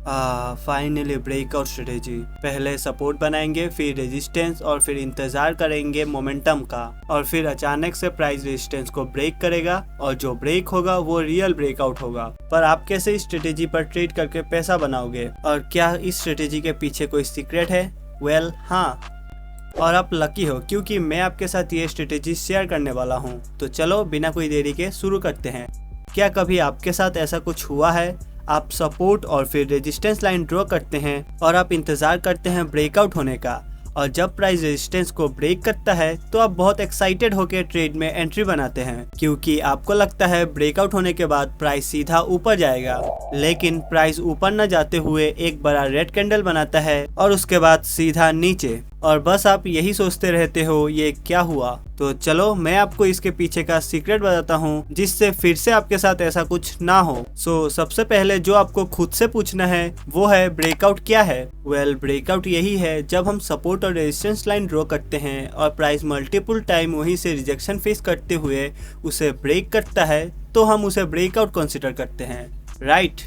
Finally breakout strategy. पहले support बनाएंगे, फिर रेजिस्टेंस और फिर इंतजार करेंगे मोमेंटम का, और फिर अचानक से प्राइस रेजिस्टेंस को ब्रेक करेगा और जो ब्रेक होगा वो रियल ब्रेकआउट होगा। पर आप कैसे इस स्ट्रेटेजी पर ट्रेड करके पैसा बनाओगे, और क्या इस स्ट्रेटेजी के पीछे कोई सीक्रेट है? वेल हाँ, और आप लकी हो क्योंकि मैं आपके साथ ये स्ट्रेटेजी शेयर करने वाला हूँ। तो चलो बिना कोई देरी के शुरू करते हैं। क्या कभी आपके साथ ऐसा कुछ हुआ है? आप सपोर्ट और फिर रेजिस्टेंस लाइन ड्रॉ करते हैं और आप इंतजार करते हैं ब्रेकआउट होने का, और जब प्राइस रेजिस्टेंस को ब्रेक करता है तो आप बहुत एक्साइटेड होकर ट्रेड में एंट्री बनाते हैं क्योंकि आपको लगता है ब्रेकआउट होने के बाद प्राइस सीधा ऊपर जाएगा। लेकिन प्राइस ऊपर न जाते हुए एक बड़ा रेड कैंडल बनाता है और उसके बाद सीधा नीचे, और बस आप यही सोचते रहते हो ये क्या हुआ। तो चलो मैं आपको इसके पीछे का सीक्रेट बताता हूँ जिससे फिर से आपके साथ ऐसा कुछ ना हो। सबसे पहले जो आपको खुद से पूछना है वो है ब्रेकआउट क्या है? वेल ब्रेकआउट यही है जब हम सपोर्ट और रेजिस्टेंस लाइन ड्रॉ करते हैं और प्राइस मल्टीपल टाइम वहीं से रिजेक्शन फेस करते हुए उसे ब्रेक करता है तो हम उसे ब्रेकआउट कंसिडर करते हैं, राइट?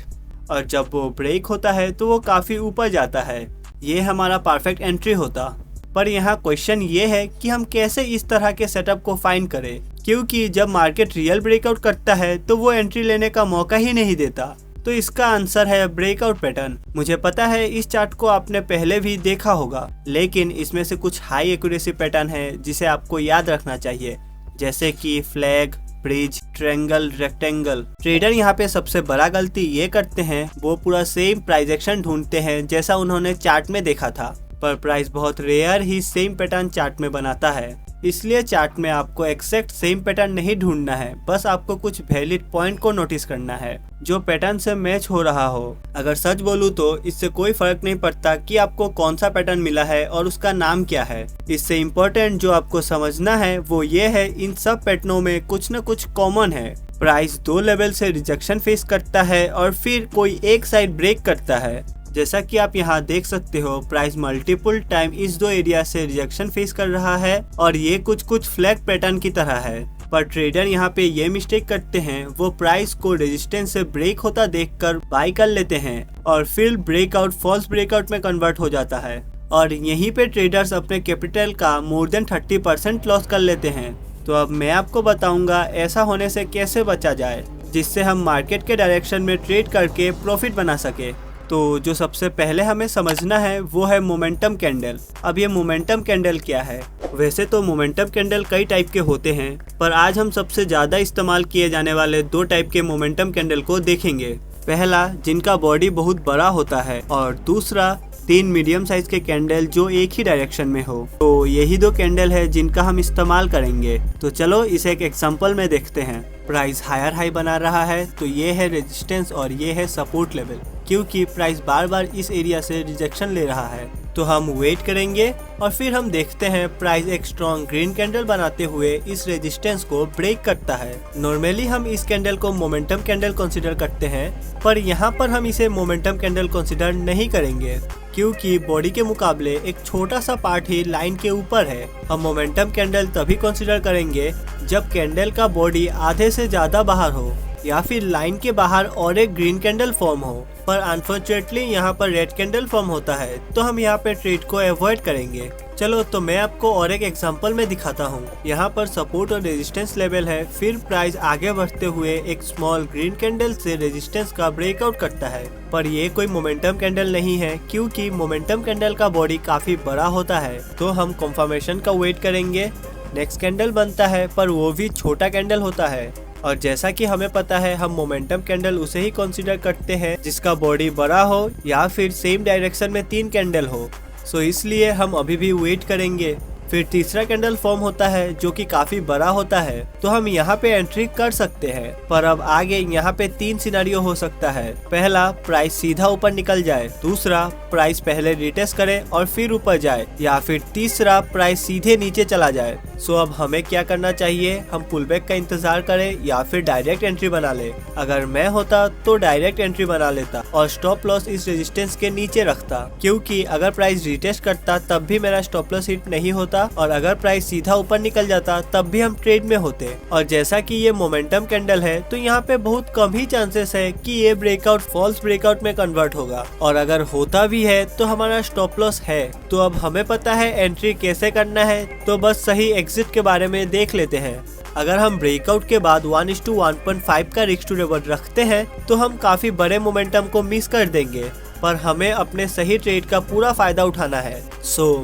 और जब वो ब्रेक होता है तो वो काफी ऊपर जाता है, ये हमारा परफेक्ट एंट्री होता। पर यहाँ क्वेश्चन ये है कि हम कैसे इस तरह के सेटअप को फाइंड करें, क्योंकि जब मार्केट रियल ब्रेकआउट करता है तो वो एंट्री लेने का मौका ही नहीं देता। तो इसका आंसर है ब्रेकआउट पैटर्न। मुझे पता है इस चार्ट को आपने पहले भी देखा होगा, लेकिन इसमें से कुछ हाई एक्यूरेसी पैटर्न है जिसे आपको याद रखना चाहिए, जैसे कि flag, bridge, triangle, rectangle. Trader यहाँ पे सबसे बड़ा गलती ये करते हैं, वो पूरा सेम प्राइस एक्शन ढूंढते हैं जैसा उन्होंने चार्ट में देखा था, पर प्राइस बहुत रेयर ही सेम पैटर्न चार्ट में बनाता है। इसलिए चार्ट में आपको एक्जैक्ट सेम पैटर्न नहीं ढूंढना है, बस आपको कुछ वैलिड पॉइंट को नोटिस करना है जो पैटर्न से मैच हो रहा हो। अगर सच बोलूं तो इससे कोई फर्क नहीं पड़ता कि आपको कौन सा पैटर्न मिला है और उसका नाम क्या है। इससे इम्पोर्टेंट जो आपको समझना है वो ये है, इन सब पैटर्नों में कुछ न कुछ कॉमन है। प्राइस दो लेवल से रिजेक्शन फेस करता है और फिर कोई एक साइड ब्रेक करता है। जैसा कि आप यहाँ देख सकते हो, प्राइस मल्टीपल टाइम इस दो एरिया से रिजेक्शन फेस कर रहा है और ये कुछ फ्लैग पैटर्न की तरह है। पर ट्रेडर यहाँ पे ये मिस्टेक करते हैं, वो प्राइस को रेजिस्टेंस से ब्रेक होता देखकर बाय कर लेते हैं और फिर ब्रेकआउट फॉल्स ब्रेकआउट में कन्वर्ट हो जाता है, और यहीं पे ट्रेडर्स अपने कैपिटल का मोर देन 30% लॉस कर लेते हैं। तो अब मैं आपको बताऊंगा ऐसा होने से कैसे बचा जाए, जिससे हम मार्केट के डायरेक्शन में ट्रेड करके प्रॉफिट बना सके। तो जो सबसे पहले हमें समझना है वो है मोमेंटम कैंडल। अब ये मोमेंटम कैंडल क्या है? वैसे तो मोमेंटम कैंडल कई टाइप के होते हैं, पर आज हम सबसे ज़्यादा इस्तेमाल किए जाने वाले दो टाइप के मोमेंटम कैंडल को देखेंगे। पहला जिनका बॉडी बहुत बड़ा होता है, और दूसरा 3 मीडियम साइज के कैंडल जो एक ही डायरेक्शन में हो। तो यही दो कैंडल है जिनका हम इस्तेमाल करेंगे। तो चलो इसे एक एग्जांपल में देखते हैं। प्राइस हायर हाई बना रहा है तो ये है रेजिस्टेंस और ये है सपोर्ट लेवल, क्योंकि प्राइस बार बार इस एरिया से रिजेक्शन ले रहा है। तो हम वेट करेंगे और फिर हम देखते हैं प्राइस एक स्ट्रॉन्ग ग्रीन कैंडल बनाते हुए इस रेजिस्टेंस को ब्रेक करता है। नॉर्मली हम इस कैंडल को मोमेंटम कैंडल कंसीडर करते हैं, पर यहाँ पर हम इसे मोमेंटम कैंडल कंसीडर नहीं करेंगे क्योंकि बॉडी के मुकाबले एक छोटा सा पार्ट ही लाइन के ऊपर है। हम मोमेंटम कैंडल तभी कंसीडर करेंगे जब कैंडल का बॉडी आधे से ज्यादा बाहर हो या फिर लाइन के बाहर और एक ग्रीन कैंडल फॉर्म हो। पर अनफॉर्चुनेटली यहाँ पर रेड कैंडल फॉर्म होता है, तो हम यहाँ पे ट्रेड को अवॉइड करेंगे। चलो तो मैं आपको और एक एग्जांपल में दिखाता हूँ। यहाँ पर सपोर्ट और रेजिस्टेंस लेवल है, फिर प्राइस आगे बढ़ते हुए एक स्मॉल ग्रीन कैंडल से रेजिस्टेंस का ब्रेकआउट करता है। पर ये कोई मोमेंटम कैंडल नहीं है क्योंकि मोमेंटम कैंडल का बॉडी काफी बड़ा होता है। तो हम कंफर्मेशन का वेट करेंगे। नेक्स्ट कैंडल बनता है पर वो भी छोटा कैंडल होता है, और जैसा कि हमें पता है हम मोमेंटम कैंडल उसे ही कंसीडर करते हैं जिसका बॉडी बड़ा हो या फिर सेम डायरेक्शन में 3 कैंडल हो। इसलिए हम अभी भी वेट करेंगे। फिर तीसरा कैंडल फॉर्म होता है जो कि काफी बड़ा होता है, तो हम यहाँ पे एंट्री कर सकते हैं। पर अब आगे यहाँ पे 3 सिनेरियो हो सकता है। पहला, प्राइस सीधा ऊपर निकल जाए। दूसरा, प्राइस पहले रिटेस्ट करे और फिर ऊपर जाए, या फिर तीसरा, प्राइस सीधे नीचे चला जाए। अब हमें क्या करना चाहिए? हम पुलबैक का इंतजार करें या फिर डायरेक्ट एंट्री बना ले। अगर मैं होता तो डायरेक्ट एंट्री बना लेता और स्टॉप लॉस इस रेजिस्टेंस के नीचे रखता, क्योंकि अगर प्राइस रिटेस्ट करता तब भी मेरा स्टॉप लॉस हिट नहीं होता होता और अगर प्राइस सीधा ऊपर निकल जाता तब भी हम ट्रेड में होते। और जैसा कि ये मोमेंटम कैंडल है तो यहाँ पे बहुत कम ही चांसेस है कि ये ब्रेकआउट फॉल्स ब्रेकआउट में कन्वर्ट होगा, और अगर होता भी है तो हमारा स्टॉप लॉस है। तो अब हमें पता है एंट्री कैसे करना है, तो बस सही एग्जिट के बारे में देख लेते हैं। अगर हम ब्रेकआउट के बाद 1:1.5 का रिस्क टू रिवॉर्ड रखते हैं तो हम काफी बड़े मोमेंटम को मिस कर देंगे, पर हमें अपने सही ट्रेड का पूरा फायदा उठाना है।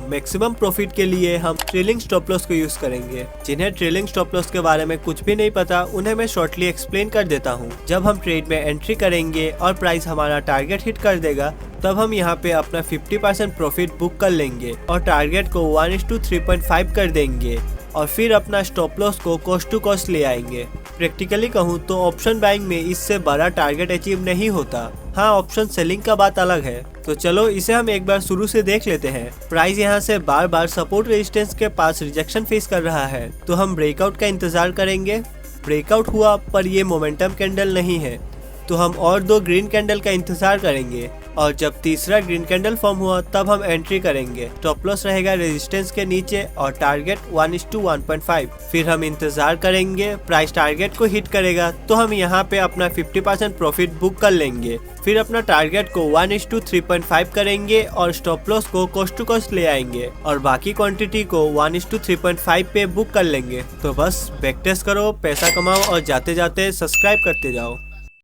मैक्सिमम प्रॉफिट के लिए हम ट्रेलिंग स्टॉप लॉस को यूज करेंगे। जिन्हें ट्रेलिंग स्टॉप लॉस के बारे में कुछ भी नहीं पता उन्हें मैं शॉर्टली एक्सप्लेन कर देता हूँ। जब हम ट्रेड में एंट्री करेंगे और प्राइस हमारा टारगेट हिट कर देगा तब हम यहाँ पे अपना 50% प्रॉफिट बुक कर लेंगे और टारगेट को 1:3.5 कर देंगे और फिर अपना स्टॉप लॉस को कॉस्ट टू कॉस्ट ले आएंगे। प्रैक्टिकली कहूँ तो ऑप्शन बाइंग में इससे बड़ा टारगेट अचीव नहीं होता। हाँ, ऑप्शन सेलिंग का बात अलग है। तो चलो इसे हम एक बार शुरू से देख लेते हैं। प्राइस यहाँ से बार बार सपोर्ट रेजिस्टेंस के पास रिजेक्शन फेस कर रहा है, तो हम ब्रेकआउट का इंतजार करेंगे। ब्रेकआउट हुआ पर ये मोमेंटम कैंडल नहीं है, तो हम और 2 ग्रीन कैंडल का इंतजार करेंगे, और जब तीसरा ग्रीन कैंडल फॉर्म हुआ तब हम एंट्री करेंगे। स्टॉप लॉस रहेगा रेजिस्टेंस के नीचे और टारगेट 1:1.5। फिर हम इंतजार करेंगे, प्राइस टारगेट को हिट करेगा तो हम यहाँ पे अपना 50% प्रॉफिट बुक कर लेंगे। फिर अपना टारगेट को 1:3.5 करेंगे और स्टॉप लॉस को कॉस्ट टू कॉस्ट ले आएंगे और बाकी क्वांटिटी को 1:3.5 पे बुक कर लेंगे। तो बस बैक टेस्ट करो, पैसा कमाओ और जाते जाते सब्सक्राइब करते जाओ।